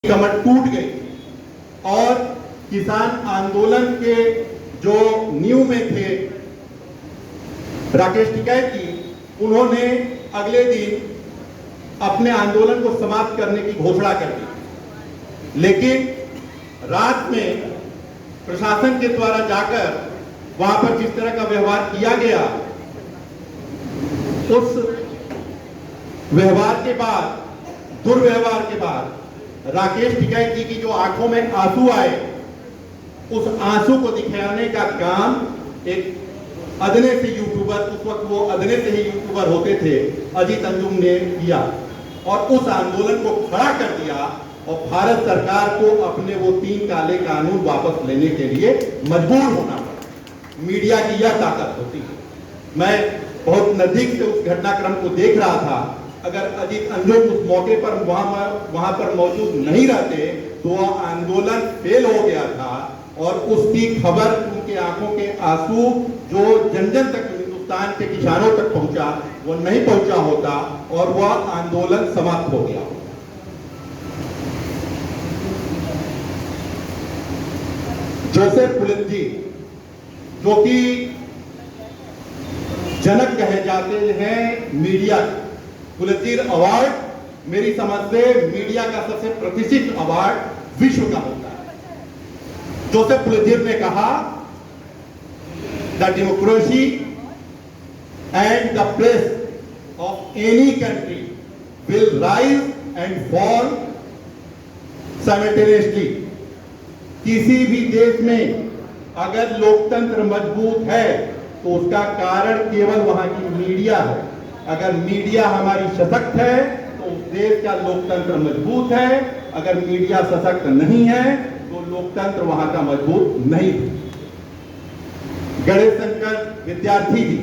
कमर टूट गई और किसान आंदोलन के जो नींव में थे राकेश टिकैत जी, उन्होंने अगले दिन अपने आंदोलन को समाप्त करने की घोषणा कर दी। लेकिन रात में प्रशासन के द्वारा जाकर वहां पर जिस तरह का व्यवहार किया गया, उस व्यवहार के बाद, दुर्व्यवहार के बाद राकेश टिकैत जी की जो आंखों में आंसू आए, उस आंसू को दिखाने का काम एक अदने से यूट्यूबर, उस वक्त वो अदने से ही यूट्यूबर होते थे, अजीत अंजुम ने किया और उस आंदोलन को खड़ा कर दिया और भारत सरकार को अपने वो 3 काले कानून वापस लेने के लिए मजबूर होना पड़ा। मीडिया की यह ताकत होती है। मैं बहुत नजदीक से उस घटनाक्रम को देख रहा था। अगर अजीत अंजुम उस मौके पर वहां पर मौजूद नहीं रहते तो वह आंदोलन फेल हो गया था और उसकी खबर, उनके आंखों के आंसू जो जन जन तक, हिंदुस्तान के किसानों तक पहुंचा, वो नहीं पहुंचा होता और वह आंदोलन समाप्त हो गया होता। जोसेफ पुलित जी, जो कि जनक कहे जाते हैं मीडिया, पुलित्जर अवार्ड मेरी समझ से मीडिया का सबसे प्रतिष्ठित अवार्ड विश्व का होता है। जोसेफ पुलित्जर ने कहा, the democracy and the press of any country will rise and fall simultaneously. किसी भी देश में अगर लोकतंत्र मजबूत है तो उसका कारण केवल वहां की मीडिया है। अगर मीडिया हमारी सशक्त है तो उस देश का लोकतंत्र मजबूत है। अगर मीडिया सशक्त नहीं है तो लोकतंत्र वहां का मजबूत नहीं है। गणेश शंकर विद्यार्थी जी,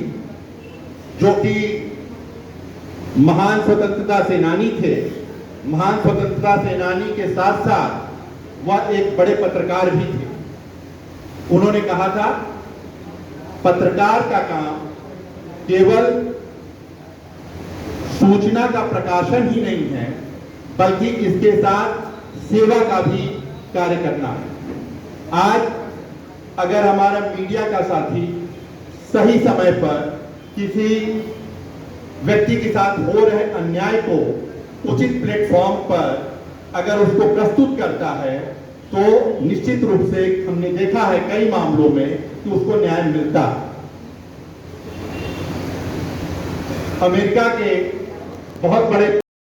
जो कि महान स्वतंत्रता सेनानी थे, महान स्वतंत्रता सेनानी के साथ साथ वह एक बड़े पत्रकार भी थे। उन्होंने कहा था, पत्रकार का काम केवल सूचना का प्रकाशन ही नहीं है, बल्कि इसके साथ सेवा का भी कार्य करना है। आज अगर हमारा मीडिया का साथी सही समय पर किसी व्यक्ति के साथ हो रहे अन्याय को उचित प्लेटफॉर्म पर अगर उसको प्रस्तुत करता है तो निश्चित रूप से हमने देखा है कई मामलों में कि उसको न्याय मिलता है। अमेरिका के बहुत बड़े